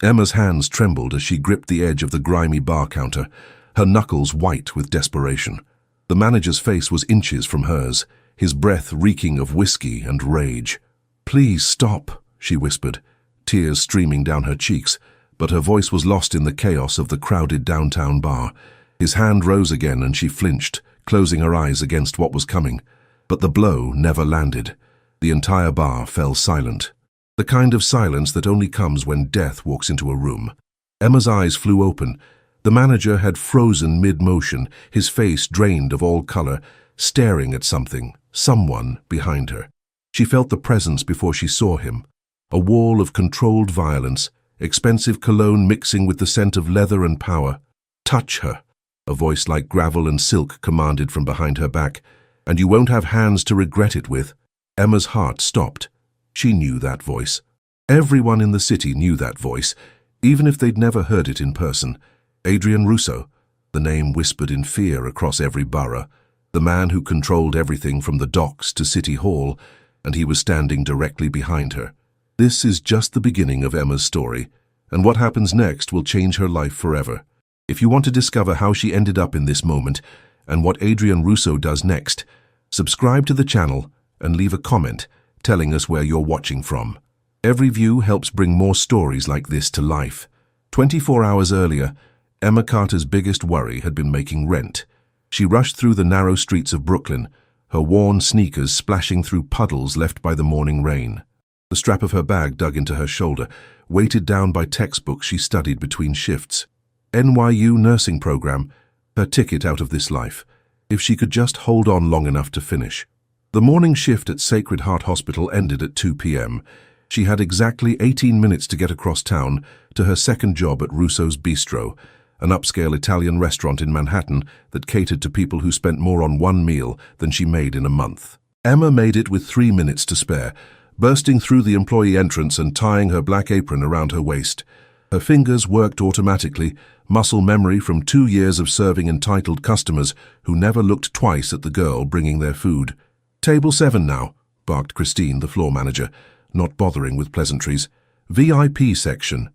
Emma's hands trembled as she gripped the edge of the grimy bar counter, her knuckles white with desperation. The manager's face was inches from hers, his breath reeking of whiskey and rage. "Please stop," she whispered, tears streaming down her cheeks, but her voice was lost in the chaos of the crowded downtown bar. His hand rose again and she flinched, closing her eyes against what was coming. But the blow never landed. The entire bar fell silent. The kind of silence that only comes when death walks into a room. Emma's eyes flew open. The manager had frozen mid-motion, his face drained of all color, staring at something, someone behind her. She felt the presence before she saw him. A wall of controlled violence, expensive cologne mixing with the scent of leather and power. "Touch her," a voice like gravel and silk commanded from behind her back, "and you won't have hands to regret it with." Emma's heart stopped. She knew that voice. Everyone in the city knew that voice, even if they'd never heard it in person. Adrian Russo, the name whispered in fear across every borough, the man who controlled everything from the docks to City Hall, and he was standing directly behind her. This is just the beginning of Emma's story, and what happens next will change her life forever. If you want to discover how she ended up in this moment, and what Adrian Russo does next, subscribe to the channel and leave a comment telling us where you're watching from. Every view helps bring more stories like this to life. 24 hours earlier, Emma Carter's biggest worry had been making rent. She rushed through the narrow streets of Brooklyn, her worn sneakers splashing through puddles left by the morning rain. The strap of her bag dug into her shoulder, weighted down by textbooks she studied between shifts. NYU nursing program, her ticket out of this life, if she could just hold on long enough to finish. The morning shift at Sacred Heart Hospital ended at 2 p.m. She had exactly 18 minutes to get across town to her second job at Russo's Bistro, an upscale Italian restaurant in Manhattan that catered to people who spent more on one meal than she made in a month. Emma made it with 3 minutes to spare, bursting through the employee entrance and tying her black apron around her waist. Her fingers worked automatically, muscle memory from 2 years of serving entitled customers who never looked twice at the girl bringing their food. "Table 7 now," barked Christine, the floor manager, not bothering with pleasantries. "VIP section."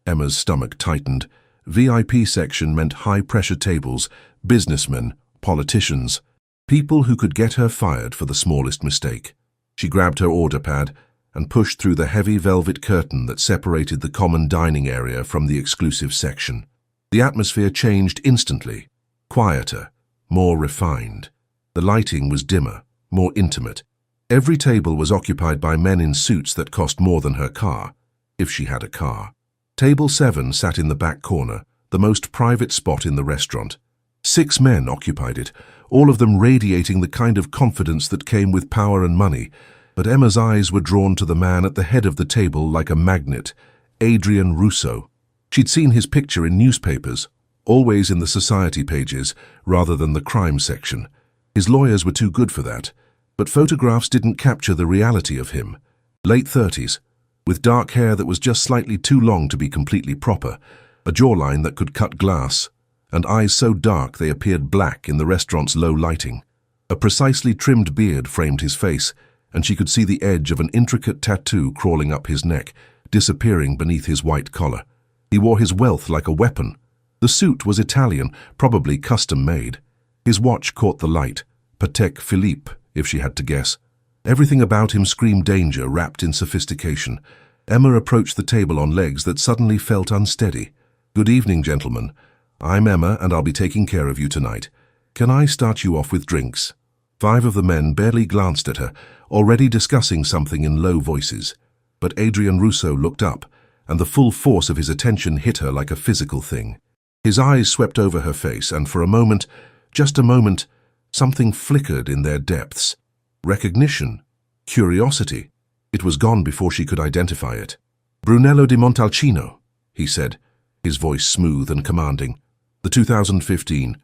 Emma's stomach tightened. VIP section meant high-pressure tables, businessmen, politicians, people who could get her fired for the smallest mistake. She grabbed her order pad and pushed through the heavy velvet curtain that separated the common dining area from the exclusive section. The atmosphere changed instantly. Quieter, more refined. The lighting was dimmer, more intimate. Every table was occupied by men in suits that cost more than her car, if she had a car. Table 7 sat in the back corner, the most private spot in the restaurant. 6 men occupied it, all of them radiating the kind of confidence that came with power and money, but Emma's eyes were drawn to the man at the head of the table like a magnet, Adrian Russo. She'd seen his picture in newspapers, always in the society pages rather than the crime section. His lawyers were too good for that, but photographs didn't capture the reality of him. Late 30s, with dark hair that was just slightly too long to be completely proper, a jawline that could cut glass, and eyes so dark they appeared black in the restaurant's low lighting. A precisely trimmed beard framed his face, and she could see the edge of an intricate tattoo crawling up his neck, disappearing beneath his white collar. He wore his wealth like a weapon. The suit was Italian, probably custom-made. His watch caught the light, Patek Philippe, if she had to guess. Everything about him screamed danger wrapped in sophistication. Emma approached the table on legs that suddenly felt unsteady. "Good evening, gentlemen. I'm Emma, and I'll be taking care of you tonight. Can I start you off with drinks?" 5 of the men barely glanced at her, already discussing something in low voices. But Adrian Russo looked up, and the full force of his attention hit her like a physical thing. His eyes swept over her face, and for a moment, just a moment, something flickered in their depths. Recognition, curiosity. It was gone before she could identify it. "Brunello di Montalcino," he said, his voice smooth and commanding. "The 2015.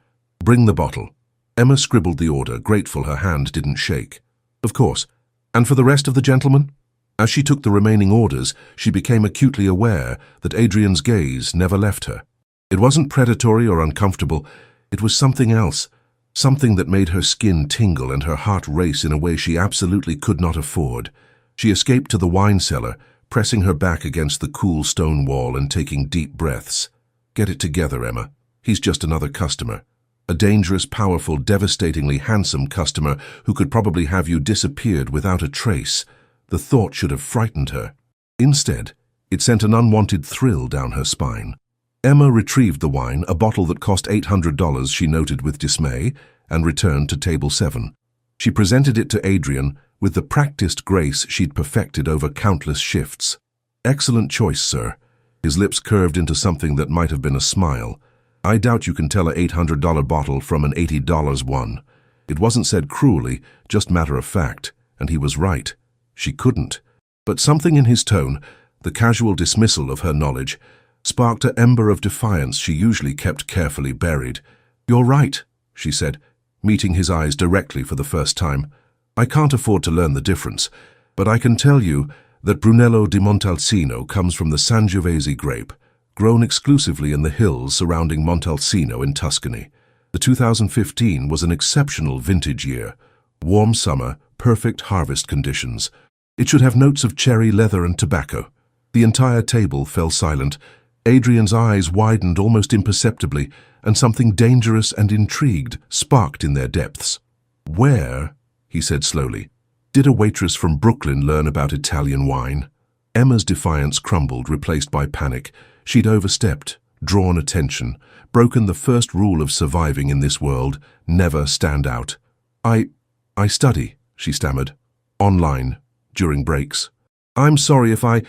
Bring the bottle." Emma scribbled the order, grateful her hand didn't shake. "Of course. And for the rest of the gentlemen?" As she took the remaining orders, she became acutely aware that Adrian's gaze never left her. It wasn't predatory or uncomfortable. It was something else, something that made her skin tingle and her heart race in a way she absolutely could not afford. She escaped to the wine cellar, pressing her back against the cool stone wall and taking deep breaths. "Get it together, Emma. He's just another customer. A dangerous, powerful, devastatingly handsome customer who could probably have you disappeared without a trace." The thought should have frightened her. Instead, it sent an unwanted thrill down her spine. Emma retrieved the wine, a bottle that cost $800 she noted with dismay, and returned to table 7. She presented it to Adrian with the practiced grace she'd perfected over countless shifts. "Excellent choice, sir." His lips curved into something that might have been a smile. "I doubt you can tell a $800 bottle from an $80 one." It wasn't said cruelly, just matter of fact, and he was right. She couldn't. But something in his tone, the casual dismissal of her knowledge, sparked an ember of defiance she usually kept carefully buried. "You're right," she said, meeting his eyes directly for the first time. "I can't afford to learn the difference, but I can tell you that Brunello di Montalcino comes from the Sangiovese grape, grown exclusively in the hills surrounding Montalcino in Tuscany. The 2015 was an exceptional vintage year. Warm summer, perfect harvest conditions. It should have notes of cherry, leather, and tobacco." The entire table fell silent. Adrian's eyes widened almost imperceptibly, and something dangerous and intrigued sparked in their depths. "Where," he said slowly, "did a waitress from Brooklyn learn about Italian wine?" Emma's defiance crumbled, replaced by panic. She'd overstepped, drawn attention, broken the first rule of surviving in this world: never stand out. I study," she stammered. "Online, during breaks." "I'm sorry if I—"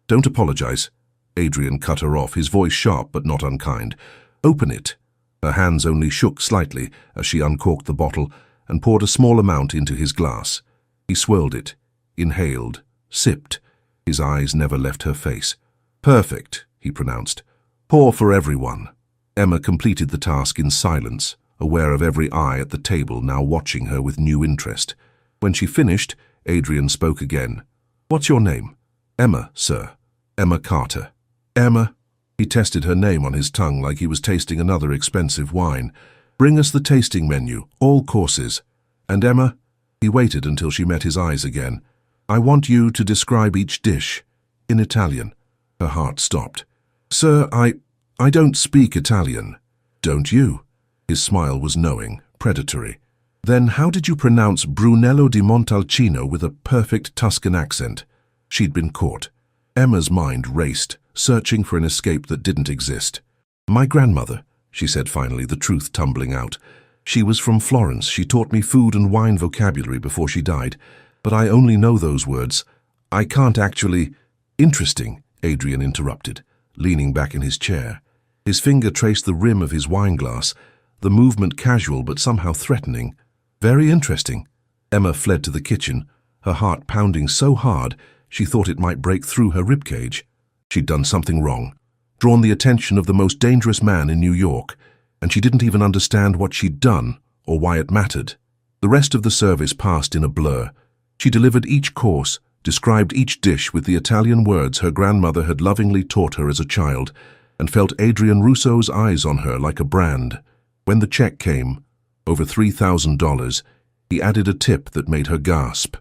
"Don't apologize." Adrian cut her off, his voice sharp but not unkind. "Open it." Her hands only shook slightly as she uncorked the bottle and poured a small amount into his glass. He swirled it, inhaled, sipped. His eyes never left her face. "Perfect," he pronounced. "Pour for everyone." Emma completed the task in silence, aware of every eye at the table now watching her with new interest. When she finished, Adrian spoke again. "What's your name?" "Emma, sir. Emma Carter." "Emma?" He tested her name on his tongue like he was tasting another expensive wine. "Bring us the tasting menu, all courses." "And Emma?" He waited until she met his eyes again. "I want you to describe each dish, in Italian." Her heart stopped. "Sir, I don't speak Italian." "Don't you?" His smile was knowing, predatory. "Then how did you pronounce Brunello di Montalcino with a perfect Tuscan accent?" She'd been caught. Emma's mind raced, searching for an escape that didn't exist. "My grandmother," she said finally, the truth tumbling out. "She was from Florence. She taught me food and wine vocabulary before she died. But I only know those words. I can't actually—" "Interesting," Adrian interrupted, leaning back in his chair. His finger traced the rim of his wineglass, the movement casual but somehow threatening. "Very interesting." Emma fled to the kitchen, her heart pounding so hard she thought it might break through her ribcage. She'd done something wrong, drawn the attention of the most dangerous man in New York, and she didn't even understand what she'd done or why it mattered. The rest of the service passed in a blur. She delivered each course, described each dish with the Italian words her grandmother had lovingly taught her as a child, and felt Adrian Russo's eyes on her like a brand. When the check came, over $3,000, he added a tip that made her gasp.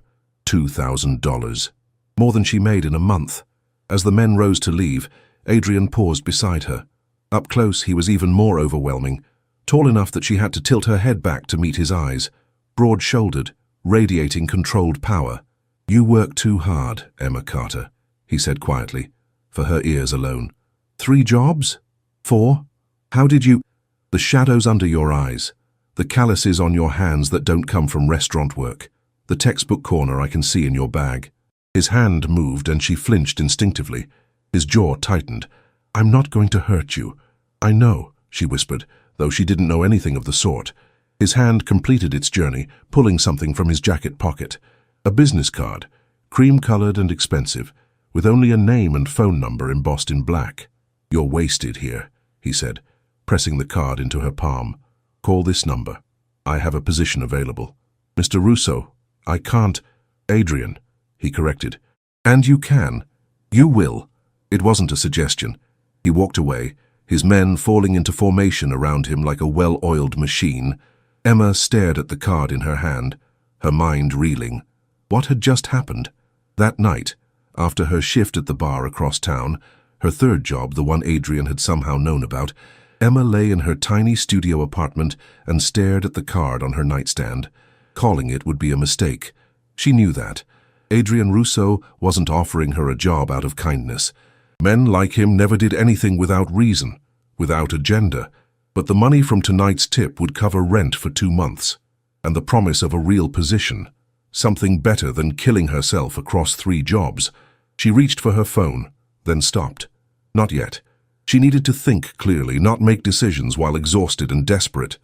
$2,000. More than she made in a month. As the men rose to leave, Adrian paused beside her. Up close, he was even more overwhelming, tall enough that she had to tilt her head back to meet his eyes, broad-shouldered, radiating controlled power. "You work too hard, Emma Carter," he said quietly, for her ears alone. "3 jobs? 4? How did you—" "The shadows under your eyes, the calluses on your hands that don't come from restaurant work, the textbook corner I can see in your bag." His hand moved and she flinched instinctively. His jaw tightened. "I'm not going to hurt you." "I know," she whispered, though she didn't know anything of the sort. His hand completed its journey, pulling something from his jacket pocket. A business card, cream-colored and expensive, with only a name and phone number embossed in black. "You're wasted here," he said, pressing the card into her palm. "Call this number. I have a position available." "Mr. Russo, I can't—" "Adrian," he corrected. "And you can. You will." It wasn't a suggestion. He walked away, his men falling into formation around him like a well-oiled machine. Emma stared at the card in her hand, her mind reeling. What had just happened? That night, After her shift at the bar across town, her third job, the one Adrian had somehow known about, Emma lay in her tiny studio apartment and stared at the card on her nightstand. Calling it would be a mistake. She knew that. Adrian Russo wasn't offering her a job out of kindness. Men like him never did anything without reason, without agenda. But the money from tonight's tip would cover rent for 2 months, and the promise of a real position, something better than killing herself across 3 jobs. She reached for her phone, then stopped. Not yet. She needed to think clearly, not make decisions while exhausted and desperate.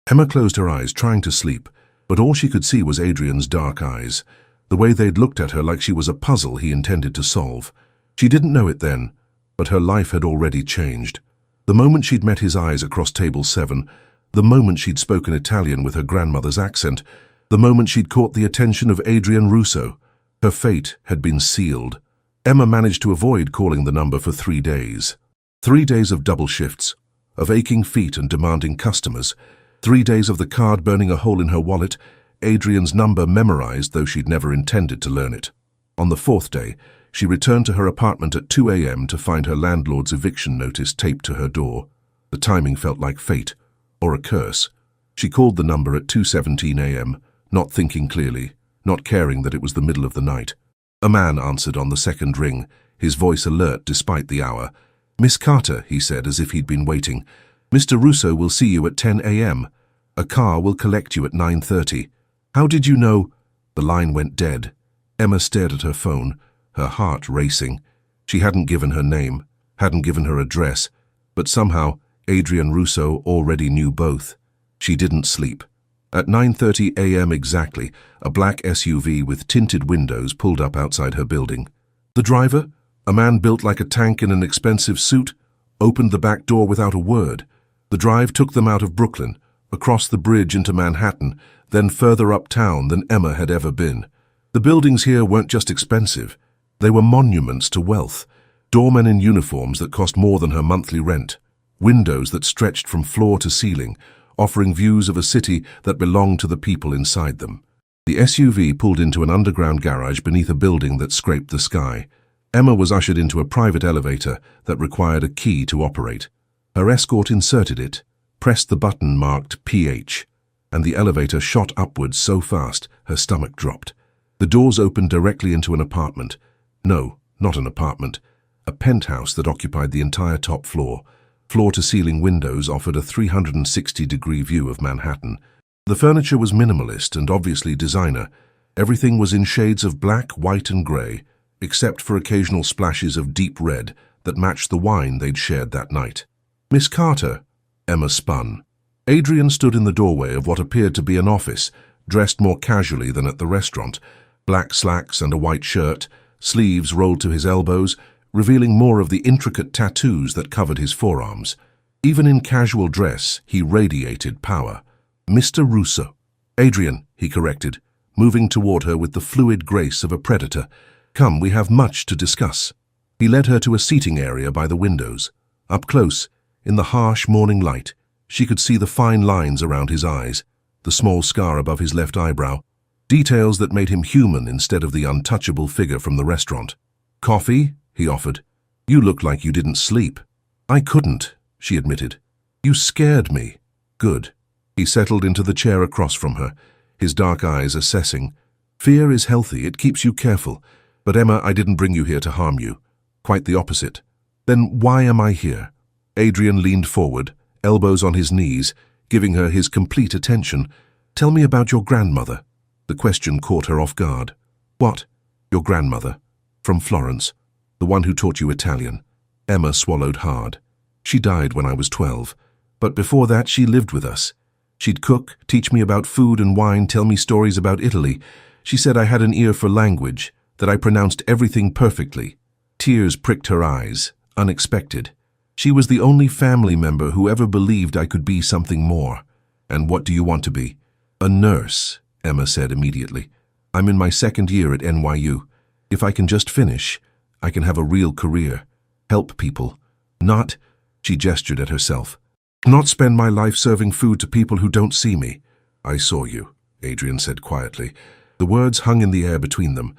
Emma closed her eyes, trying to sleep, but all she could see was Adrian's dark eyes, the way they'd looked at her like she was a puzzle he intended to solve. She didn't know it then, but her life had already changed. The moment she'd met his eyes across table 7, the moment she'd spoken Italian with her grandmother's accent, the moment she'd caught the attention of Adrian Russo, her fate had been sealed. Emma managed to avoid calling the number for 3 days. 3 days of double shifts, of aching feet and demanding customers, 3 days of the card burning a hole in her wallet, Adrian's number memorized though she'd never intended to learn it. On the 4th day, she returned to her apartment at 2 a.m. to find her landlord's eviction notice taped to her door. The timing felt like fate, or a curse. She called the number at 2:17 a.m., not thinking clearly, not caring that it was the middle of the night. A man answered on the 2nd ring, his voice alert despite the hour. "Miss Carter," he said as if he'd been waiting. "Mr. Russo will see you at 10 a.m. A car will collect you at 9:30. How did you know?" The line went dead. Emma stared at her phone, her heart racing. She hadn't given her name, hadn't given her address, but somehow Adrian Russo already knew both. She didn't sleep. At 9:30 a.m. exactly, a black SUV with tinted windows pulled up outside her building. The driver, a man built like a tank in an expensive suit, opened the back door without a word. The drive took them out of Brooklyn, across the bridge into Manhattan, then further uptown than Emma had ever been. The buildings here weren't just expensive. They were monuments to wealth, doormen in uniforms that cost more than her monthly rent, windows that stretched from floor to ceiling, offering views of a city that belonged to the people inside them. The SUV pulled into an underground garage beneath a building that scraped the sky. Emma was ushered into a private elevator that required a key to operate. Her escort inserted it, pressed the button marked PH, and the elevator shot upwards so fast her stomach dropped. The doors opened directly into an apartment. No, not an apartment. A penthouse that occupied the entire top floor. Floor-to-ceiling windows offered a 360-degree view of Manhattan. The furniture was minimalist and obviously designer. Everything was in shades of black, white and grey, except for occasional splashes of deep red that matched the wine they'd shared that night. "Miss Carter," Emma spun. Adrian stood in the doorway of what appeared to be an office, dressed more casually than at the restaurant. Black slacks and a white shirt, sleeves rolled to his elbows, revealing more of the intricate tattoos that covered his forearms. Even in casual dress, he radiated power. "Mr. Russo." "Adrian," he corrected, moving toward her with the fluid grace of a predator. "Come, we have much to discuss." He led her to a seating area by the windows. Up close, in the harsh morning light, she could see the fine lines around his eyes, the small scar above his left eyebrow, details that made him human instead of the untouchable figure from the restaurant. "Coffee?" he offered. "You look like you didn't sleep." "I couldn't," she admitted. "You scared me." "Good." He settled into the chair across from her, his dark eyes assessing. "Fear is healthy, it keeps you careful. But Emma, I didn't bring you here to harm you. Quite the opposite." "Then why am I here?" Adrian leaned forward, elbows on his knees, giving her his complete attention. "Tell me about your grandmother." The question caught her off guard. "What?" "Your grandmother. From Florence. The one who taught you Italian." Emma swallowed hard. "She died when I was 12. But before that she lived with us. She'd cook, teach me about food and wine, tell me stories about Italy. She said I had an ear for language, that I pronounced everything perfectly." Tears pricked her eyes, unexpected. She was the only family member who ever believed I could be something more. "And what do you want to be?" "A nurse," Emma said immediately. "I'm in my 2nd year at NYU. If I can just finish, I can have a real career. Help people. Not," she gestured at herself, "not spend my life serving food to people who don't see me." "I saw you," Adrian said quietly. The words hung in the air between them,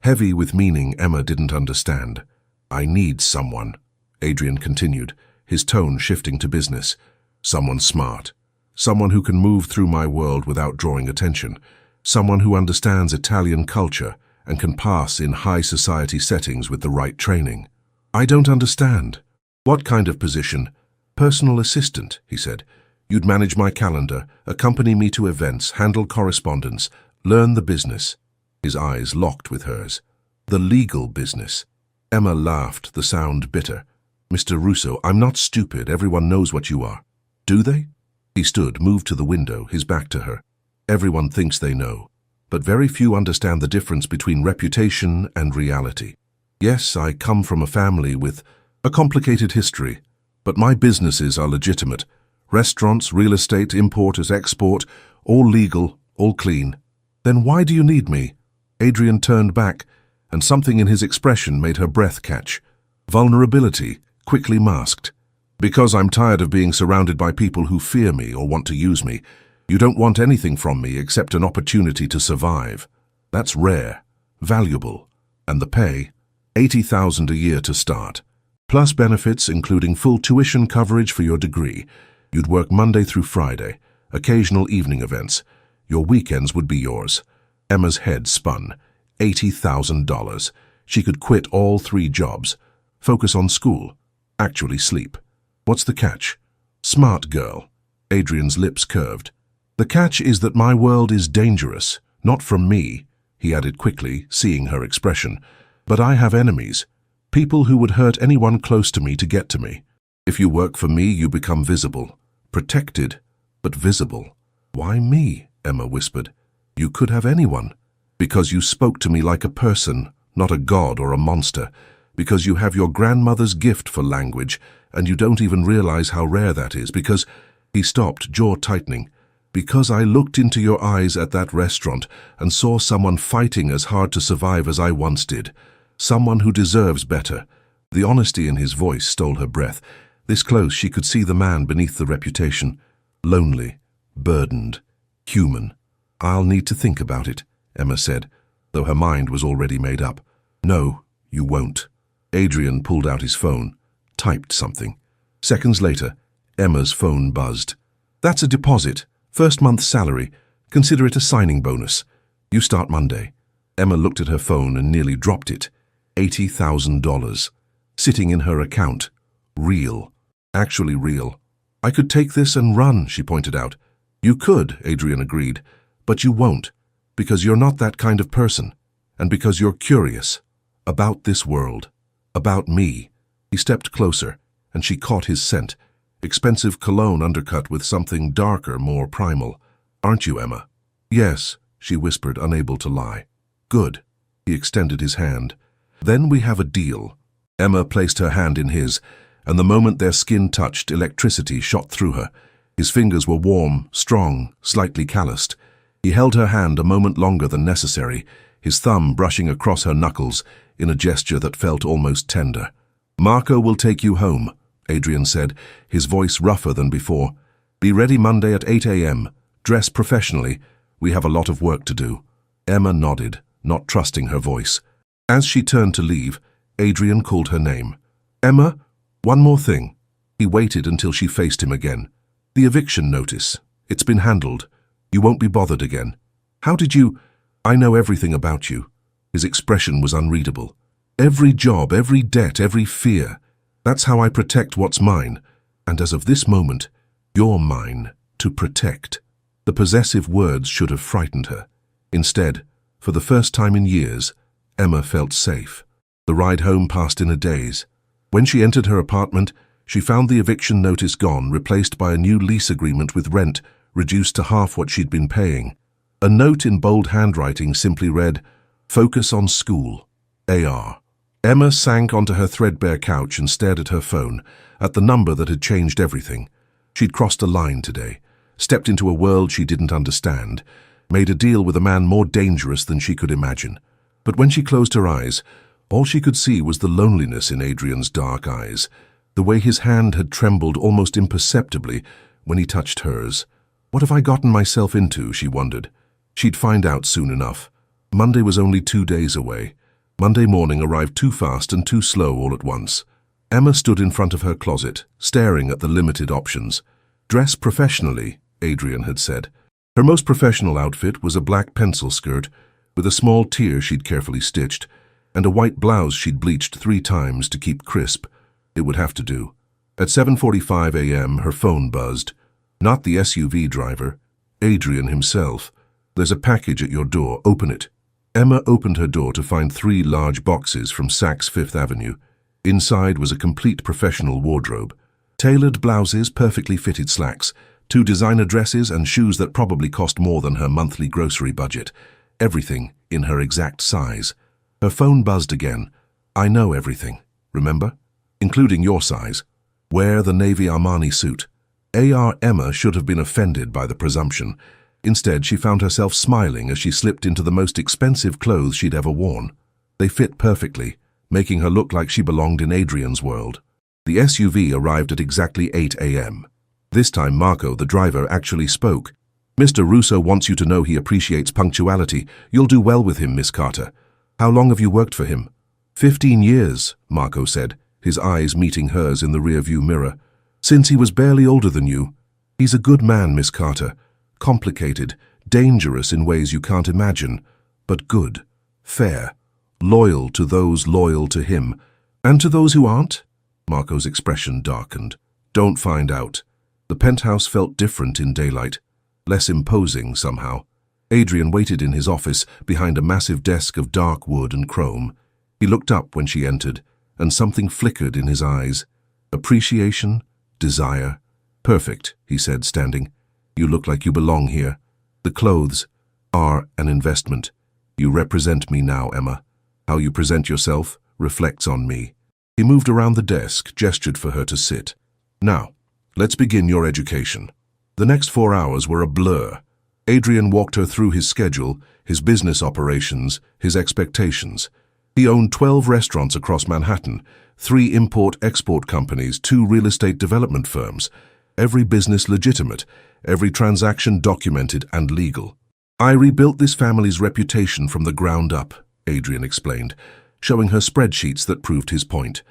Heavy with meaning Emma didn't understand. I need someone, Adrian continued, his tone shifting to business. Someone smart. Someone who can move through my world without drawing attention. Someone who understands Italian culture and can pass in high society settings with the right training. I don't understand. What kind of position? Personal assistant, he said. You'd manage my calendar, accompany me to events, handle correspondence, learn the business. His eyes locked with hers. The legal business. Emma laughed, the sound bitter. Mr. Russo, I'm not stupid. Everyone knows what you are. Do they? He stood, moved to the window, his back to her. Everyone thinks they know, but very few understand the difference between reputation and reality. Yes, I come from a family with a complicated history, but my businesses are legitimate. Restaurants, real estate, importers, export, all legal, all clean. Then why do you need me? Adrian turned back, and something in his expression made her breath catch. Vulnerability, quickly masked. Because I'm tired of being surrounded by people who fear me or want to use me. You don't want anything from me except an opportunity to survive. That's rare, valuable, and the pay, $80,000 a year to start. Plus benefits including full tuition coverage for your degree. You'd work Monday through Friday, occasional evening events. Your weekends would be yours. Emma's head spun. $80,000. She could quit all 3 jobs, focus on school, actually sleep. What's the catch? Smart girl. Adrian's lips curved. The catch is that my world is dangerous, not from me, he added quickly, seeing her expression. But I have enemies, people who would hurt anyone close to me to get to me. If you work for me, you become visible. Protected, but visible. Why me? Emma whispered. You could have anyone. Because you spoke to me like a person, not a god or a monster. Because you have your grandmother's gift for language, and you don't even realize how rare that is. Because, he stopped, jaw tightening. Because I looked into your eyes at that restaurant and saw someone fighting as hard to survive as I once did. Someone who deserves better. The honesty in his voice stole her breath. This close, she could see the man beneath the reputation. Lonely, burdened, human. I'll need to think about it, Emma said, though her mind was already made up. No, you won't. Adrian pulled out his phone, typed something. Seconds later, Emma's phone buzzed. That's a deposit. First month's salary. Consider it a signing bonus. You start Monday. Emma looked at her phone and nearly dropped it. $80,000. Sitting in her account. Real. Actually real. I could take this and run, she pointed out. You could, Adrian agreed, but you won't, because you're not that kind of person, and because you're curious. About this world. About me. He stepped closer, and she caught his scent. Expensive cologne undercut with something darker, more primal. Aren't you, Emma? Yes, she whispered, unable to lie. Good. He extended his hand. Then we have a deal. Emma placed her hand in his, and the moment their skin touched, electricity shot through her. His fingers were warm, strong, slightly calloused. He held her hand a moment longer than necessary, his thumb brushing across her knuckles in a gesture that felt almost tender. Marco will take you home, Adrian said, his voice rougher than before. Be ready Monday at 8 a.m. Dress professionally. We have a lot of work to do. Emma nodded, not trusting her voice. As she turned to leave, Adrian called her name. Emma, one more thing. He waited until she faced him again. The eviction notice. It's been handled. You won't be bothered again. How did you... I know everything about you. His expression was unreadable. Every job, every debt, every fear. That's how I protect what's mine. And as of this moment, you're mine to protect. The possessive words should have frightened her. Instead, for the first time in years, Emma felt safe. The ride home passed in a daze. When she entered her apartment, she found the eviction notice gone, replaced by a new lease agreement with rent, reduced to half what she'd been paying. A note in bold handwriting simply read, Focus on school. AR. Emma sank onto her threadbare couch and stared at her phone, at the number that had changed everything. She'd crossed a line today, stepped into a world she didn't understand, made a deal with a man more dangerous than she could imagine. But when she closed her eyes, all she could see was the loneliness in Adrian's dark eyes, the way his hand had trembled almost imperceptibly when he touched hers. What have I gotten myself into, she wondered. She'd find out soon enough. Monday was only 2 days away. Monday morning arrived too fast and too slow all at once. Emma stood in front of her closet, staring at the limited options. Dress professionally, Adrian had said. Her most professional outfit was a black pencil skirt with a small tier she'd carefully stitched, and a white blouse she'd bleached 3 times to keep crisp. It would have to do. At 7:45 a.m., her phone buzzed. Not the SUV driver, Adrian himself. "There's a package at your door. Open it." Emma opened her door to find 3 large boxes from Saks Fifth Avenue. Inside was a complete professional wardrobe. Tailored blouses, perfectly fitted slacks, 2 designer dresses and shoes that probably cost more than her monthly grocery budget. Everything in her exact size. Her phone buzzed again. "I know everything, remember? Including your size. Wear the navy Armani suit." Emma should have been offended by the presumption. Instead, she found herself smiling as she slipped into the most expensive clothes she'd ever worn. They fit perfectly, making her look like she belonged in Adrian's world. The SUV arrived at exactly 8 a.m. This time Marco, the driver, actually spoke. "Mr. Russo wants you to know he appreciates punctuality. You'll do well with him, Miss Carter. How long have you worked for him?" 15 years, Marco said, his eyes meeting hers in the rearview mirror. "Since he was barely older than you. He's a good man, Miss Carter. Complicated, dangerous in ways you can't imagine, but good, fair, loyal to those loyal to him. And to those who aren't?" Marco's expression darkened. "Don't find out." The penthouse felt different in daylight, less imposing somehow. Adrian waited in his office behind a massive desk of dark wood and chrome. He looked up when she entered, and something flickered in his eyes. Appreciation, desire. "Perfect," he said, standing. "You look like you belong here. The clothes are an investment. You represent me now, Emma. How you present yourself reflects on me." He moved around the desk, gestured for her to sit. "Now, let's begin your education." The next 4 hours were a blur. Adrian walked her through his schedule, his business operations, his expectations. He owned 12 restaurants across Manhattan, 3 import-export companies, 2 real estate development firms. Every business legitimate, every transaction documented and legal. "I rebuilt this family's reputation from the ground up," Adrian explained, showing her spreadsheets that proved his point.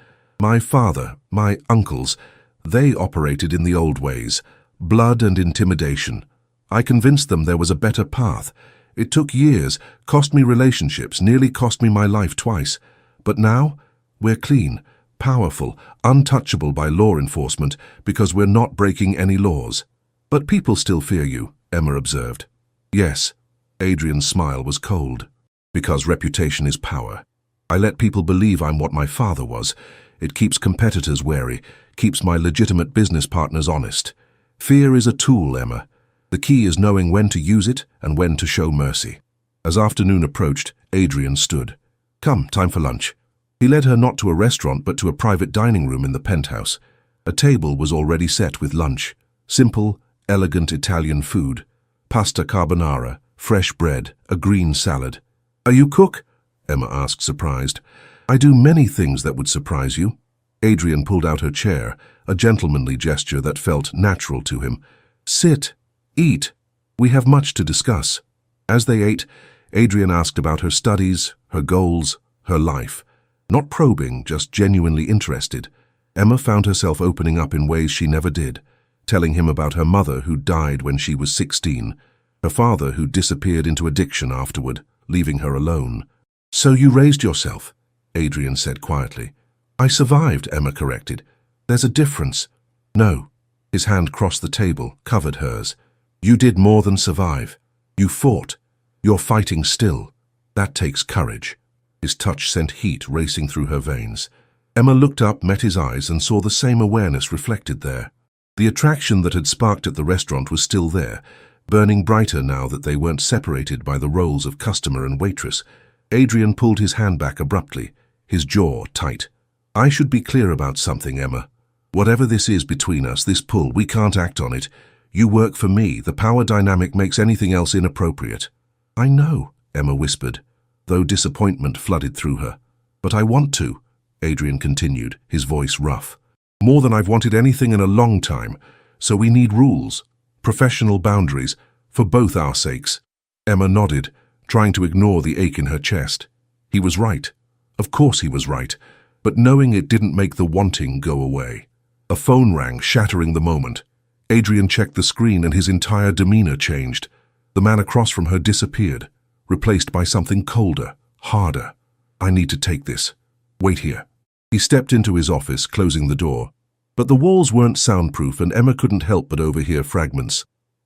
"My father, my uncles, they operated in the old ways, blood and intimidation. I convinced them there was a better path. It took years, cost me relationships, nearly cost me my life twice. But now, we're clean, powerful, untouchable by law enforcement because we're not breaking any laws." "But people still fear you," Emma observed. "Yes." Adrian's smile was cold. "Because reputation is power. I let people believe I'm what my father was. It keeps competitors wary, keeps my legitimate business partners honest. Fear is a tool, Emma. The key is knowing when to use it and when to show mercy." As afternoon approached, Adrian stood. "Come, time for lunch." He led her not to a restaurant but to a private dining room in the penthouse. A table was already set with lunch. Simple, elegant Italian food. Pasta carbonara, fresh bread, a green salad. "Are you cook?" Emma asked, surprised. "I do many things that would surprise you." Adrian pulled out her chair, a gentlemanly gesture that felt natural to him. "Sit. Eat. We have much to discuss." As they ate, Adrian asked about her studies, her goals, her life. Not probing, just genuinely interested. Emma found herself opening up in ways she never did, telling him about her mother who died when she was 16, her father who disappeared into addiction afterward, leaving her alone. "So you raised yourself," Adrian said quietly. "I survived," Emma corrected. "There's a difference." "No." His hand crossed the table, covered hers. "You did more than survive. You fought. You're fighting still. That takes courage." His touch sent heat racing through her veins. Emma looked up, met his eyes, and saw the same awareness reflected there. The attraction that had sparked at the restaurant was still there, burning brighter now that they weren't separated by the roles of customer and waitress. Adrian pulled his hand back abruptly, his jaw tight. "I should be clear about something, Emma. Whatever this is between us, this pull, we can't act on it. You work for me. The power dynamic makes anything else inappropriate." "I know," Emma whispered, though disappointment flooded through her. "But I want to," Adrian continued, his voice rough. "More than I've wanted anything in a long time. So we need rules, professional boundaries, for both our sakes." Emma nodded, trying to ignore the ache in her chest. He was right. Of course he was right, but knowing it didn't make the wanting go away. A phone rang, shattering the moment. Adrian checked the screen and his entire demeanor changed. The man across from her disappeared, replaced by something colder, harder. I need to take this. Wait here. He stepped into his office, closing the door. But the walls weren't soundproof and Emma couldn't help but overhear fragments.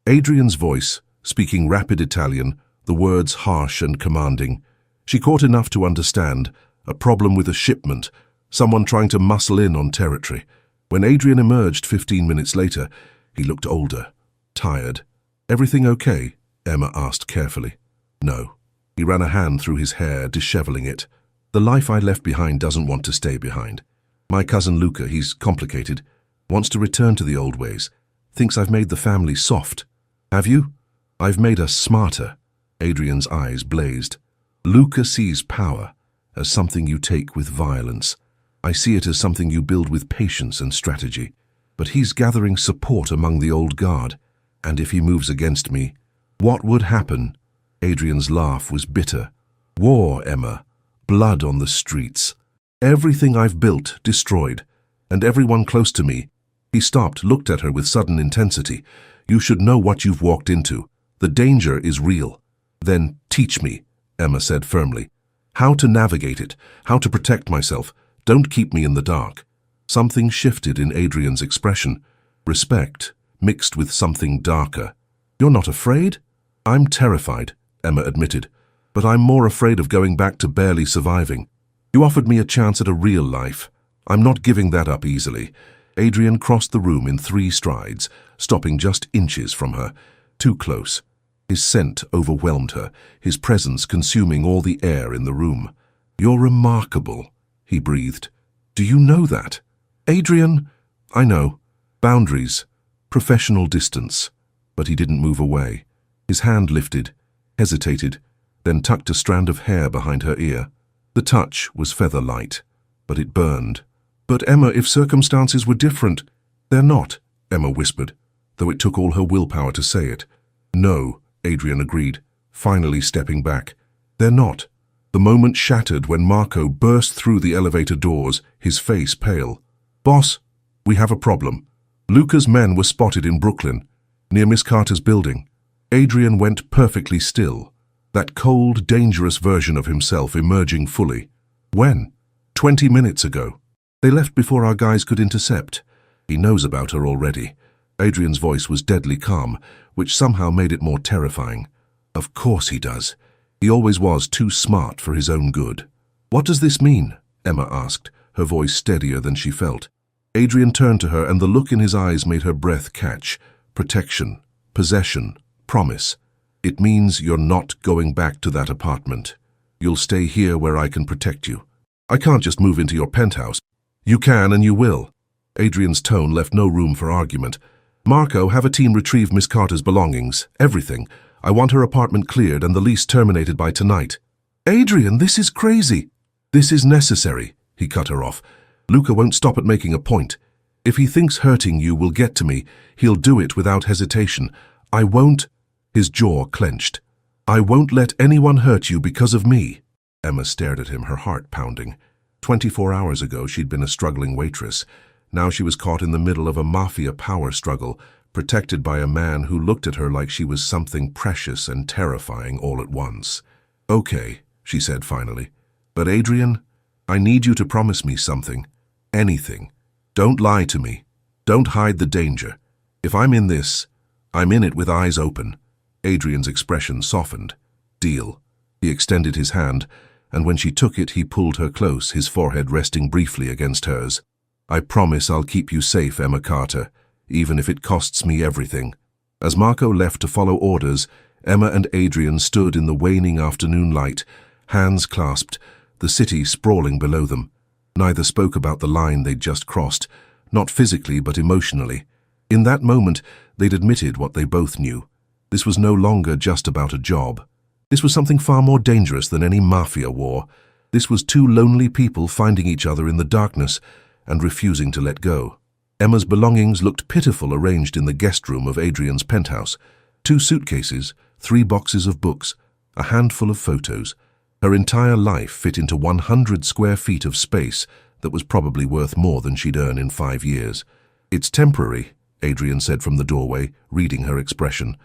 Adrian's voice, speaking rapid Italian, the words harsh and commanding. She caught enough to understand. A problem with a shipment, someone trying to muscle in on territory. When Adrian emerged 15 minutes later, he looked older, tired. Everything okay? Emma asked carefully. No. He ran a hand through his hair, disheveling it. The life I left behind doesn't want to stay behind. My cousin Luca, he's complicated, wants to return to the old ways, thinks I've made the family soft. Have you? I've made us smarter. Adrian's eyes blazed. Luca sees power as something you take with violence. I see it as something you build with patience and strategy. But he's gathering support among the old guard, and if he moves against me, what would happen? Adrian's laugh was bitter. War, Emma. Blood on the streets. Everything I've built destroyed, and everyone close to me. He stopped, looked at her with sudden intensity. You should know what you've walked into. The danger is real. Then teach me, Emma said firmly. How to navigate it, how to protect myself. Don't keep me in the dark. Something shifted in Adrian's expression. Respect, mixed with something darker. You're not afraid? I'm terrified, Emma admitted. But I'm more afraid of going back to barely surviving. You offered me a chance at a real life. I'm not giving that up easily. Adrian crossed the room in 3 strides, stopping just inches from her. Too close. His scent overwhelmed her, his presence consuming all the air in the room. You're remarkable, he breathed. Do you know that? Adrian, I know. Boundaries, professional distance. But he didn't move away. His hand lifted, hesitated, then tucked a strand of hair behind her ear. The touch was feather light, but it burned. But Emma, if circumstances were different. They're not, Emma whispered, though it took all her willpower to say it. No, Adrian agreed, finally stepping back. They're not. The moment shattered when Marco burst through the elevator doors, his face pale. Boss, we have a problem. Luca's men were spotted in Brooklyn, near Miss Carter's building. Adrian went perfectly still, that cold, dangerous version of himself emerging fully. When? 20 minutes ago. They left before our guys could intercept. He knows about her already. Adrian's voice was deadly calm, which somehow made it more terrifying. Of course he does. He always was too smart for his own good. What does this mean? Emma asked, her voice steadier than she felt. Adrian turned to her and the look in his eyes made her breath catch. Protection, possession, promise. It means you're not going back to that apartment. You'll stay here where I can protect you. I can't just move into your penthouse. You can and you will. Adrian's tone left no room for argument. Marco, have a team retrieve Miss Carter's belongings, everything. I want her apartment cleared and the lease terminated by tonight. Adrian, this is crazy. This is necessary, he cut her off. Luca won't stop at making a point. If he thinks hurting you will get to me, he'll do it without hesitation. I won't. His jaw clenched. I won't let anyone hurt you because of me. Emma stared at him, her heart pounding. 24 hours ago she'd been a struggling waitress. Now she was caught in the middle of a Mafia power struggle, protected by a man who looked at her like she was something precious and terrifying all at once. Okay, she said finally. But Adrian, I need you to promise me something. Anything. Don't lie to me. Don't hide the danger. If I'm in this, I'm in it with eyes open. Adrian's expression softened. Deal. He extended his hand, and when she took it, he pulled her close, his forehead resting briefly against hers. I promise I'll keep you safe, Emma Carter, even if it costs me everything. As Marco left to follow orders, Emma and Adrian stood in the waning afternoon light, hands clasped, the city sprawling below them. Neither spoke about the line they'd just crossed, not physically but emotionally. In that moment, they'd admitted what they both knew. This was no longer just about a job. This was something far more dangerous than any Mafia war. This was 2 lonely people finding each other in the darkness and refusing to let go. Emma's belongings looked pitiful arranged in the guest room of Adrian's penthouse. 2 suitcases, 3 boxes of books, a handful of photos. Her entire life fit into 100 square feet of space that was probably worth more than she'd earn in 5 years. "It's temporary," Adrian said from the doorway, reading her expression.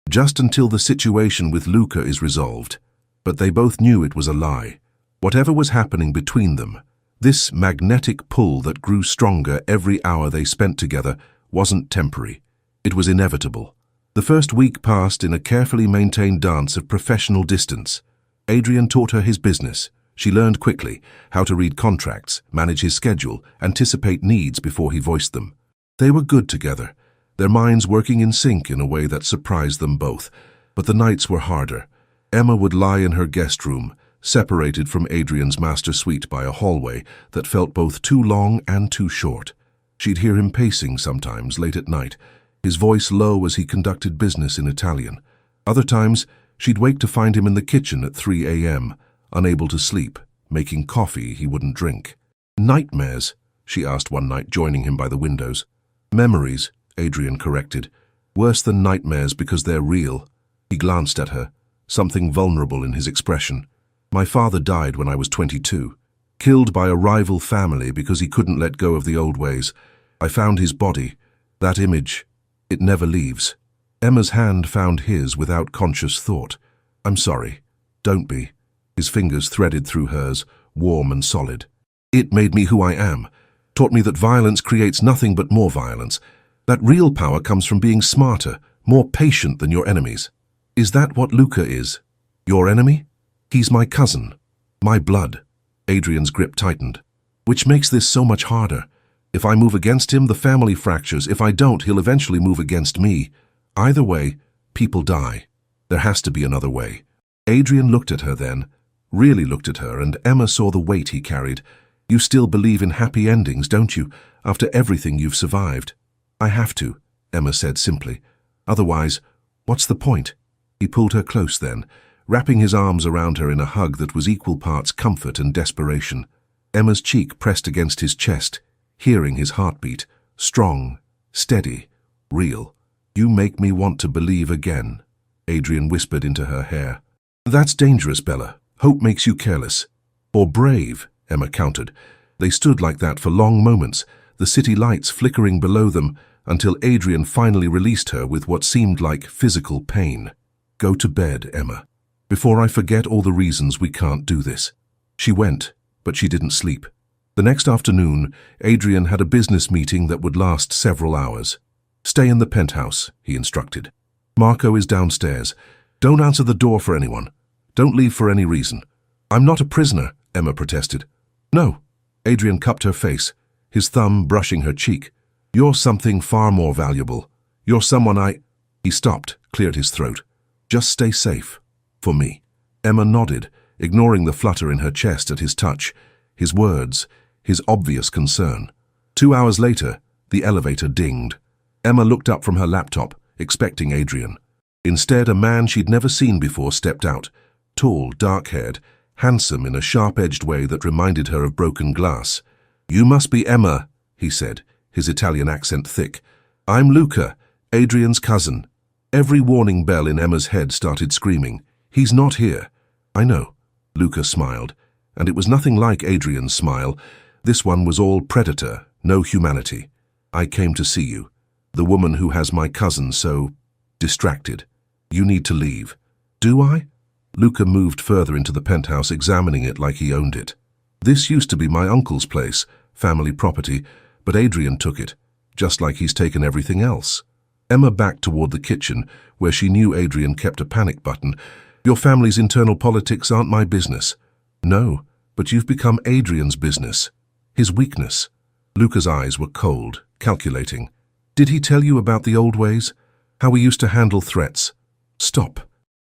"Just until the situation with Luca is resolved." But they both knew it was a lie. Whatever was happening between them, this magnetic pull that grew stronger every hour they spent together, wasn't temporary. It was inevitable. The first week passed in a carefully maintained dance of professional distance. Adrian taught her his business. She learned quickly how to read contracts, manage his schedule, anticipate needs before he voiced them. They were good together, their minds working in sync in a way that surprised them both. But the nights were harder. Emma would lie in her guest room, separated from Adrian's master suite by a hallway that felt both too long and too short. She'd hear him pacing sometimes late at night, his voice low as he conducted business in Italian. Other times, she'd wake to find him in the kitchen at 3 a.m., unable to sleep, making coffee he wouldn't drink. "Nightmares?" she asked one night, joining him by the windows. "Memories," Adrian corrected. "Worse than nightmares because they're real." He glanced at her, something vulnerable in his expression. "My father died when I was 22, killed by a rival family because he couldn't let go of the old ways. I found his body, that image. It never leaves." Emma's hand found his without conscious thought. "I'm sorry. Don't be." His fingers threaded through hers, warm and solid. "It made me who I am. Taught me that violence creates nothing but more violence. That real power comes from being smarter, more patient than your enemies." "Is that what Luca is? Your enemy?" "He's my cousin. My blood." Adrian's grip tightened. "Which makes this so much harder. If I move against him, the family fractures. If I don't, he'll eventually move against me. Either way, people die. There has to be another way." Adrian looked at her then, really looked at her, and Emma saw the weight he carried. "You still believe in happy endings, don't you, after everything you've survived?" "I have to," Emma said simply. "Otherwise, what's the point?" He pulled her close then, wrapping his arms around her in a hug that was equal parts comfort and desperation. Emma's cheek pressed against his chest, hearing his heartbeat, strong, steady, real. "You make me want to believe again," Adrian whispered into her hair. "That's dangerous, Bella. Hope makes you careless." "Or brave," Emma countered. They stood like that for long moments, the city lights flickering below them, until Adrian finally released her with what seemed like physical pain. "Go to bed, Emma, before I forget all the reasons we can't do this." She went, but she didn't sleep. The next afternoon, Adrian had a business meeting that would last several hours. "Stay in the penthouse," he instructed. "Marco is downstairs. Don't answer the door for anyone. Don't leave for any reason." "I'm not a prisoner," Emma protested. "No." Adrian cupped her face, his thumb brushing her cheek. "You're something far more valuable. You're someone I—" He stopped, cleared his throat. "Just stay safe. For me." Emma nodded, ignoring the flutter in her chest at his touch, his words, his obvious concern. 2 hours later, the elevator dinged. Emma looked up from her laptop, expecting Adrian. Instead, a man she'd never seen before stepped out, tall, dark-haired, handsome in a sharp-edged way that reminded her of broken glass. "You must be Emma," he said, his Italian accent thick. "I'm Luca, Adrian's cousin." Every warning bell in Emma's head started screaming. "He's not here." "I know," Luca smiled, and it was nothing like Adrian's smile. This one was all predator, no humanity. "I came to see you. The woman who has my cousin so distracted. You need to leave." "Do I?" Luca moved further into the penthouse, examining it like he owned it. "This used to be my uncle's place, family property, but Adrian took it, just like he's taken everything else." Emma backed toward the kitchen, where she knew Adrian kept a panic button. "Your family's internal politics aren't my business." "No, but you've become Adrian's business. His weakness." Luca's eyes were cold, calculating. "Did he tell you about the old ways? How we used to handle threats?" "Stop."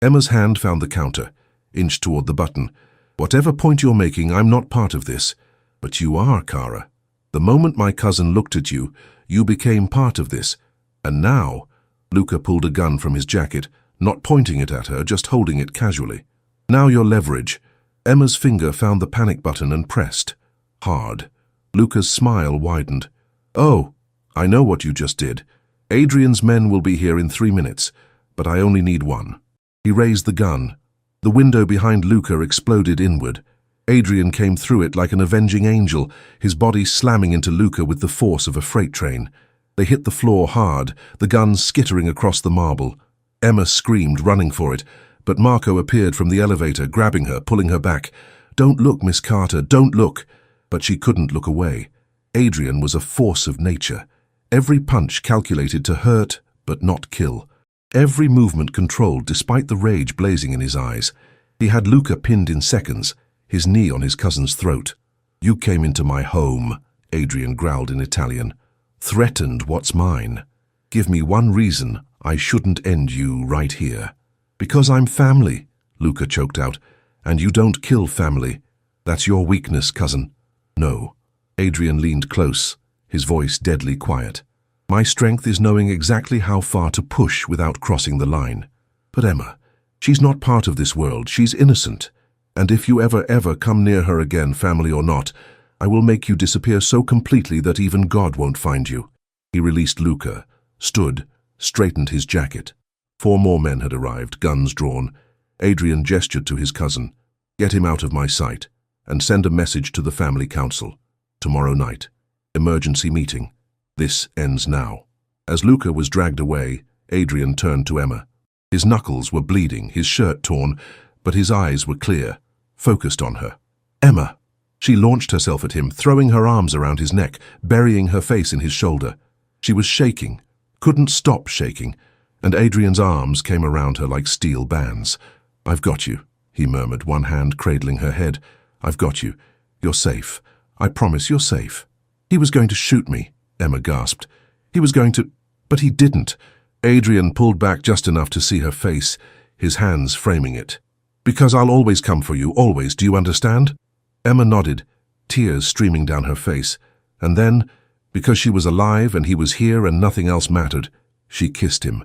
Emma's hand found the counter, inched toward the button. "Whatever point you're making, I'm not part of this. But you are, Cara. The moment my cousin looked at you, you became part of this. And now—" Luca pulled a gun from his jacket, not pointing it at her, just holding it casually. "Now your leverage." Emma's finger found the panic button and pressed. Hard. Luca's smile widened. "Oh, I know what you just did. Adrian's men will be here in 3 minutes, but I only need one." He raised the gun. The window behind Luca exploded inward. Adrian came through it like an avenging angel, his body slamming into Luca with the force of a freight train. They hit the floor hard, the gun skittering across the marble. Emma screamed, running for it, but Marco appeared from the elevator, grabbing her, pulling her back. "Don't look, Miss Carter, don't look!" But she couldn't look away. Adrian was a force of nature. Every punch calculated to hurt, but not kill. Every movement controlled despite the rage blazing in his eyes. He had Luca pinned in seconds, his knee on his cousin's throat. "You came into my home," Adrian growled in Italian. "Threatened what's mine. Give me one reason I shouldn't end you right here." "Because I'm family," Luca choked out. "And you don't kill family. That's your weakness, cousin." "No." Adrian leaned close, his voice deadly quiet. "My strength is knowing exactly how far to push without crossing the line. But Emma, she's not part of this world. She's innocent. And if you ever come near her again, family or not, I will make you disappear so completely that even God won't find you." He released Luca, stood, straightened his jacket. 4 more men had arrived, guns drawn. Adrian gestured to his cousin. "Get him out of my sight, and send a message to the family council. Tomorrow night. Emergency meeting. This ends now." As Luca was dragged away, Adrian turned to Emma. His knuckles were bleeding, his shirt torn, but his eyes were clear, focused on her. "Emma!" She launched herself at him, throwing her arms around his neck, burying her face in his shoulder. She was shaking, couldn't stop shaking, and Adrian's arms came around her like steel bands. "I've got you," he murmured, one hand cradling her head. "I've got you. You're safe. I promise you're safe." "He was going to shoot me," Emma gasped. "He was going to—" "But he didn't." Adrian pulled back just enough to see her face, his hands framing it. "Because I'll always come for you, always, do you understand?" Emma nodded, tears streaming down her face, and then, because she was alive and he was here and nothing else mattered, she kissed him.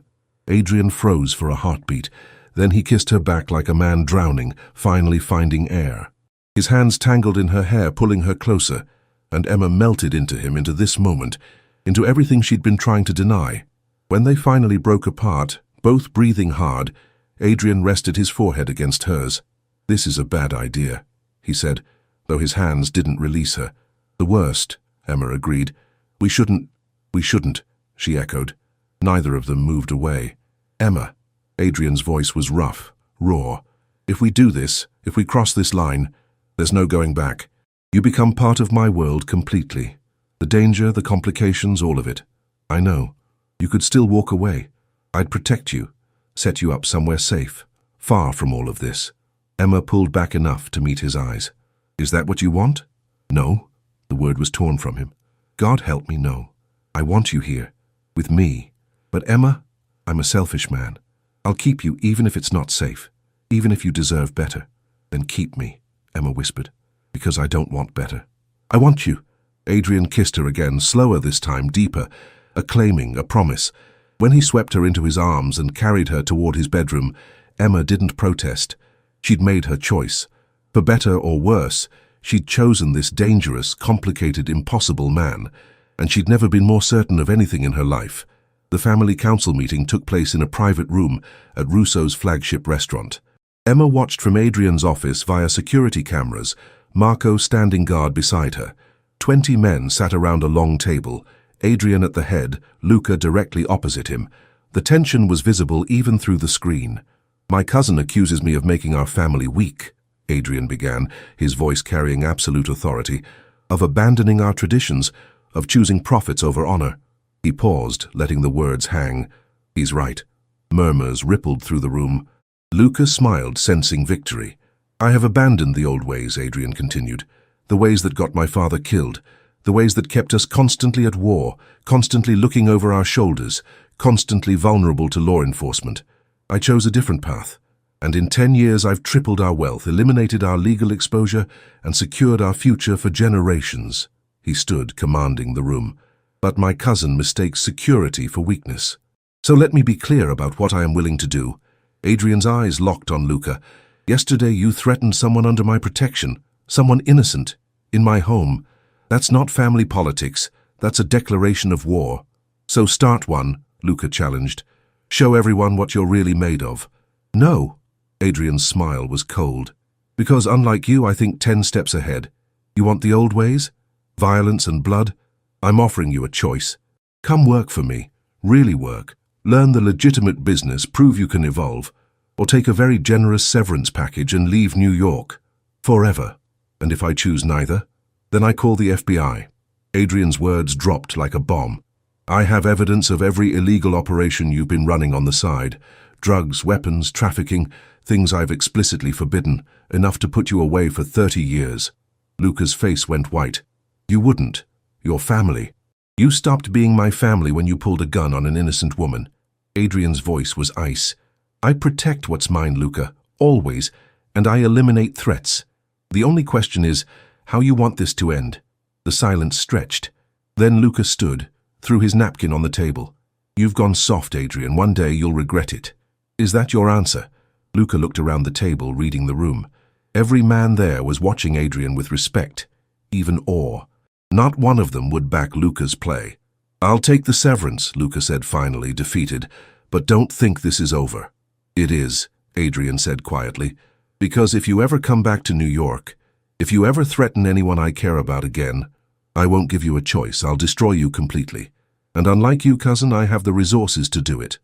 Adrian froze for a heartbeat. Then he kissed her back like a man drowning, finally finding air. His hands tangled in her hair, pulling her closer, and Emma melted into him, into this moment, into everything she'd been trying to deny. When they finally broke apart, both breathing hard, Adrian rested his forehead against hers. "This is a bad idea," he said, though his hands didn't release her. "The worst," Emma agreed. We shouldn't, she echoed. Neither of them moved away. "Emma," Adrian's voice was rough, raw. "If we do this, if we cross this line, there's no going back. You become part of my world completely. The danger, the complications, all of it. I know. You could still walk away. I'd protect you, set you up somewhere safe, far from all of this." Emma pulled back enough to meet his eyes. "Is that what you want?" "No." The word was torn from him. "God help me, no. I want you here, with me. But Emma, I'm a selfish man. I'll keep you even if it's not safe, even if you deserve better. Then keep me," Emma whispered, "because I don't want better. I want you." Adrian kissed her again, slower this time, deeper, a claiming, a promise. When he swept her into his arms and carried her toward his bedroom, Emma didn't protest. She'd made her choice. For better or worse, she'd chosen this dangerous, complicated, impossible man, and she'd never been more certain of anything in her life. The family council meeting took place in a private room at Russo's flagship restaurant. Emma watched from Adrian's office via security cameras, Marco standing guard beside her. 20 men sat around a long table, Adrian at the head, Luca directly opposite him. The tension was visible even through the screen. "My cousin accuses me of making our family weak," Adrian began, his voice carrying absolute authority, "of abandoning our traditions, of choosing profits over honor." He paused, letting the words hang. "He's right." Murmurs rippled through the room. Luca smiled, sensing victory. "I have abandoned the old ways," Adrian continued. "The ways that got my father killed. The ways that kept us constantly at war, constantly looking over our shoulders, constantly vulnerable to law enforcement. I chose a different path. And in 10 years I've tripled our wealth, eliminated our legal exposure, and secured our future for generations." He stood, commanding the room. "But my cousin mistakes security for weakness. So let me be clear about what I am willing to do." Adrian's eyes locked on Luca. "Yesterday you threatened someone under my protection, someone innocent, in my home. That's not family politics, that's a declaration of war. So start one," Luca challenged. "Show everyone what you're really made of." "No." Adrian's smile was cold. Because unlike you, I think 10 steps ahead. You want the old ways? Violence and blood? I'm offering you a choice. Come work for me. Really work. Learn the legitimate business, prove you can evolve. Or take a very generous severance package and leave New York. Forever. And if I choose neither, then I call the FBI. Adrian's words dropped like a bomb. I have evidence of every illegal operation you've been running on the side. Drugs, weapons, trafficking, things I've explicitly forbidden, enough to put you away for 30 years. Luca's face went white. You wouldn't. Your family. You stopped being my family when you pulled a gun on an innocent woman. Adrian's voice was ice. I protect what's mine, Luca, always, and I eliminate threats. The only question is how you want this to end. The silence stretched. Then Luca stood, threw his napkin on the table. You've gone soft, Adrian. One day you'll regret it. Is that your answer? Luca looked around the table, reading the room. Every man there was watching Adrian with respect, even awe. Not one of them would back Luca's play. I'll take the severance, Luca said finally, defeated, but don't think this is over. It is, Adrian said quietly, because if you ever come back to New York, if you ever threaten anyone I care about again, I won't give you a choice. I'll destroy you completely. And unlike you, cousin, I have the resources to do it.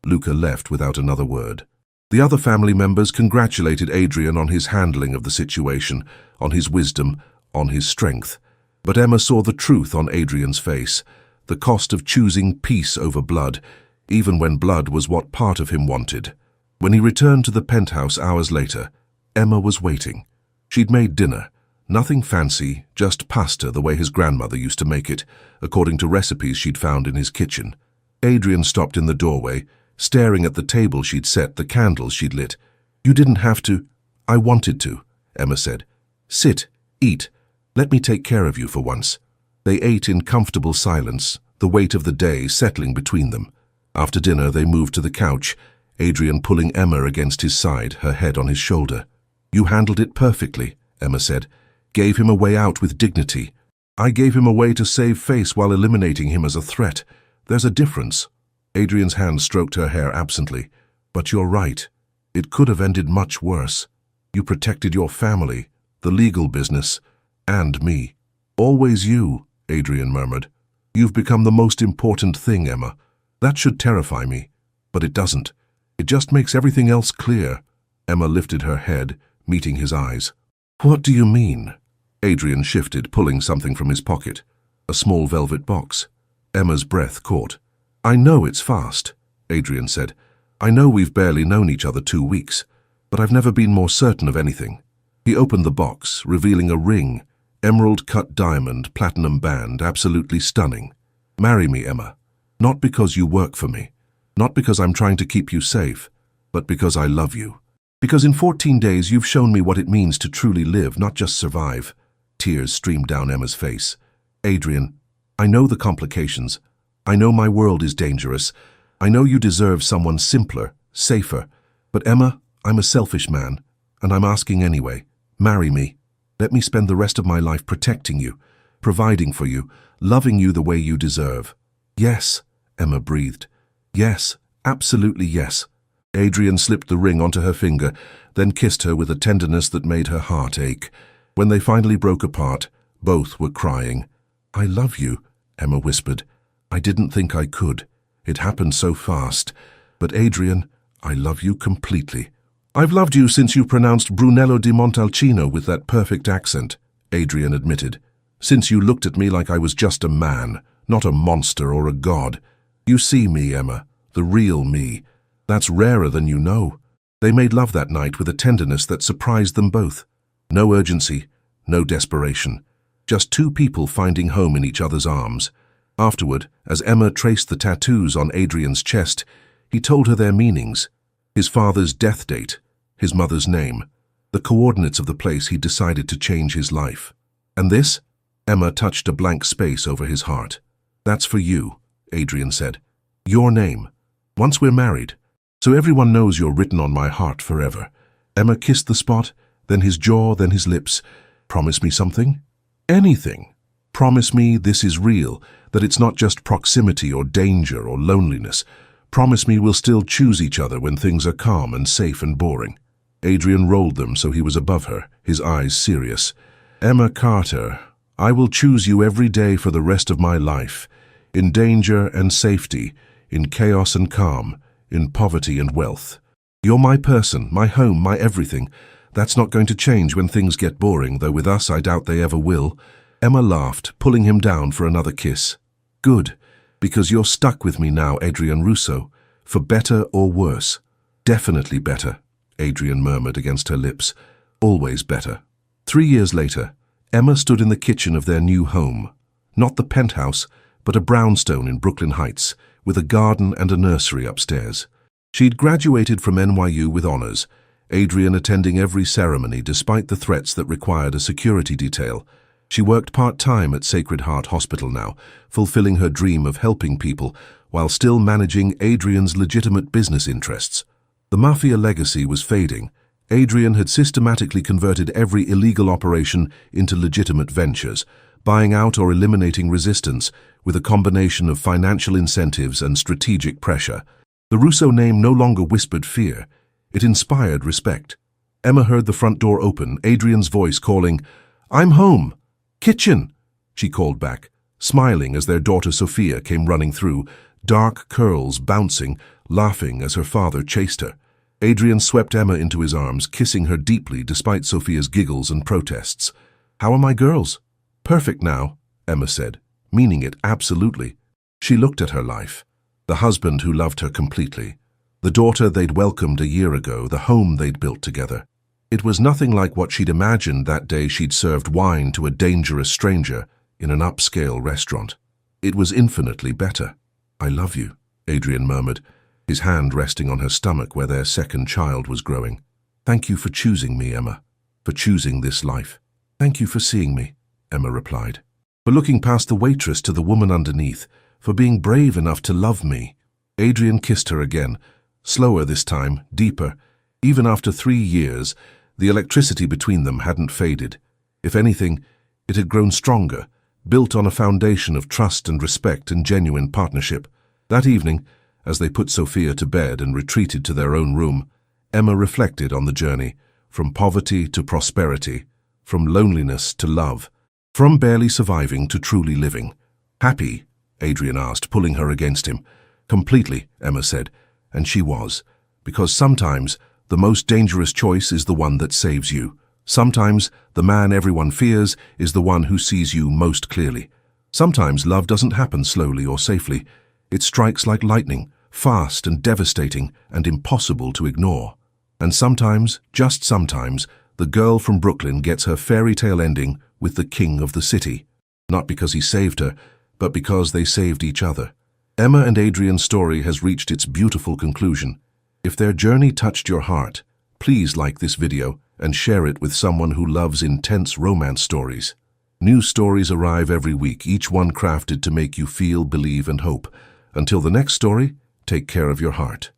Luca left without another word. The other family members congratulated Adrian on his handling of the situation, on his wisdom, on his strength. But Emma saw the truth on Adrian's face, the cost of choosing peace over blood, even when blood was what part of him wanted. When he returned to the penthouse hours later, Emma was waiting. She'd made dinner. Nothing fancy, just pasta the way his grandmother used to make it, according to recipes she'd found in his kitchen. Adrian stopped in the doorway, staring at the table she'd set, the candles she'd lit. You didn't have to. I wanted to, Emma said. Sit, eat. Let me take care of you for once. They ate in comfortable silence, the weight of the day settling between them. After dinner, they moved to the couch, Adrian pulling Emma against his side, her head on his shoulder. You handled it perfectly, Emma said. Gave him a way out with dignity. I gave him a way to save face while eliminating him as a threat. There's a difference. Adrian's hand stroked her hair absently. But you're right. It could have ended much worse. You protected your family, the legal business, and me. Always you, Adrian murmured. You've become the most important thing, Emma. That should terrify me. But it doesn't. It just makes everything else clear. Emma lifted her head, meeting his eyes. What do you mean? Adrian shifted, pulling something from his pocket. A small velvet box. Emma's breath caught. I know it's fast, Adrian said. I know we've barely known each other 2 weeks, but I've never been more certain of anything. He opened the box, revealing a ring, emerald-cut diamond, platinum band, absolutely stunning. Marry me, Emma. Not because you work for me. Not because I'm trying to keep you safe, but because I love you. Because in 14 days you've shown me what it means to truly live, not just survive. Tears streamed down Emma's face. Adrian, I know the complications. I know my world is dangerous. I know you deserve someone simpler, safer. But Emma, I'm a selfish man, and I'm asking anyway. Marry me. Let me spend the rest of my life protecting you, providing for you, loving you the way you deserve. Yes, Emma breathed. Yes, absolutely yes. Adrian slipped the ring onto her finger, then kissed her with a tenderness that made her heart ache. When they finally broke apart, both were crying. I love you, Emma whispered. I didn't think I could. It happened so fast. But Adrian, I love you completely. I've loved you since you pronounced Brunello di Montalcino with that perfect accent, Adrian admitted. Since you looked at me like I was just a man, not a monster or a god. You see me, Emma, the real me. That's rarer than you know. They made love that night with a tenderness that surprised them both. No urgency, no desperation. Just two people finding home in each other's arms. Afterward, as Emma traced the tattoos on Adrian's chest, he told her their meanings. His father's death date, his mother's name, the coordinates of the place he'd decided to change his life. And this? Emma touched a blank space over his heart. That's for you, Adrian said. Your name. Once we're married. So everyone knows you're written on my heart forever. Emma kissed the spot, then his jaw, then his lips. Promise me something? Anything. Promise me this is real, that it's not just proximity or danger or loneliness. Promise me we'll still choose each other when things are calm and safe and boring. Adrian rolled them so he was above her, his eyes serious. "Emma Carter, I will choose you every day for the rest of my life, in danger and safety, in chaos and calm, in poverty and wealth. You're my person, my home, my everything. That's not going to change when things get boring, though with us I doubt they ever will." Emma laughed, pulling him down for another kiss. "Good, because you're stuck with me now, Adrian Russo, for better or worse." "Definitely better," Adrian murmured against her lips. "Always better." 3 years later, Emma stood in the kitchen of their new home. Not the penthouse, but a brownstone in Brooklyn Heights, with a garden and a nursery upstairs. She'd graduated from NYU with honors, Adrian attending every ceremony despite the threats that required a security detail. She worked part-time at Sacred Heart Hospital now, fulfilling her dream of helping people while still managing Adrian's legitimate business interests. The Mafia legacy was fading. Adrian had systematically converted every illegal operation into legitimate ventures, buying out or eliminating resistance with a combination of financial incentives and strategic pressure. The Russo name no longer whispered fear. It inspired respect. Emma heard the front door open, Adrian's voice calling, "I'm home! Kitchen!" She called back, smiling as their daughter Sophia came running through, dark curls bouncing, laughing as her father chased her. Adrian swept Emma into his arms, kissing her deeply despite Sophia's giggles and protests. "How are my girls?" "Perfect now," Emma said, meaning it absolutely. She looked at her life. The husband who loved her completely. The daughter they'd welcomed a year ago, the home they'd built together. It was nothing like what she'd imagined that day she'd served wine to a dangerous stranger in an upscale restaurant. It was infinitely better. "I love you," Adrian murmured, his hand resting on her stomach where their second child was growing. "Thank you for choosing me, Emma, for choosing this life." "Thank you for seeing me," Emma replied, "for looking past the waitress to the woman underneath, for being brave enough to love me." Adrian kissed her again, slower this time, deeper. Even after 3 years, the electricity between them hadn't faded. If anything, it had grown stronger, built on a foundation of trust and respect and genuine partnership. That evening, as they put Sophia to bed and retreated to their own room, Emma reflected on the journey, from poverty to prosperity, from loneliness to love, from barely surviving to truly living. "Happy?" Adrian asked, pulling her against him. "Completely," Emma said, and she was, because sometimes the most dangerous choice is the one that saves you. Sometimes the man everyone fears is the one who sees you most clearly. Sometimes love doesn't happen slowly or safely. It strikes like lightning, fast and devastating and impossible to ignore. And sometimes, just sometimes, the girl from Brooklyn gets her fairy tale ending with the king of the city. Not because he saved her, but because they saved each other. Emma and Adrian's story has reached its beautiful conclusion. If their journey touched your heart, please like this video and share it with someone who loves intense romance stories. New stories arrive every week, each one crafted to make you feel, believe, and hope. Until the next story, take care of your heart.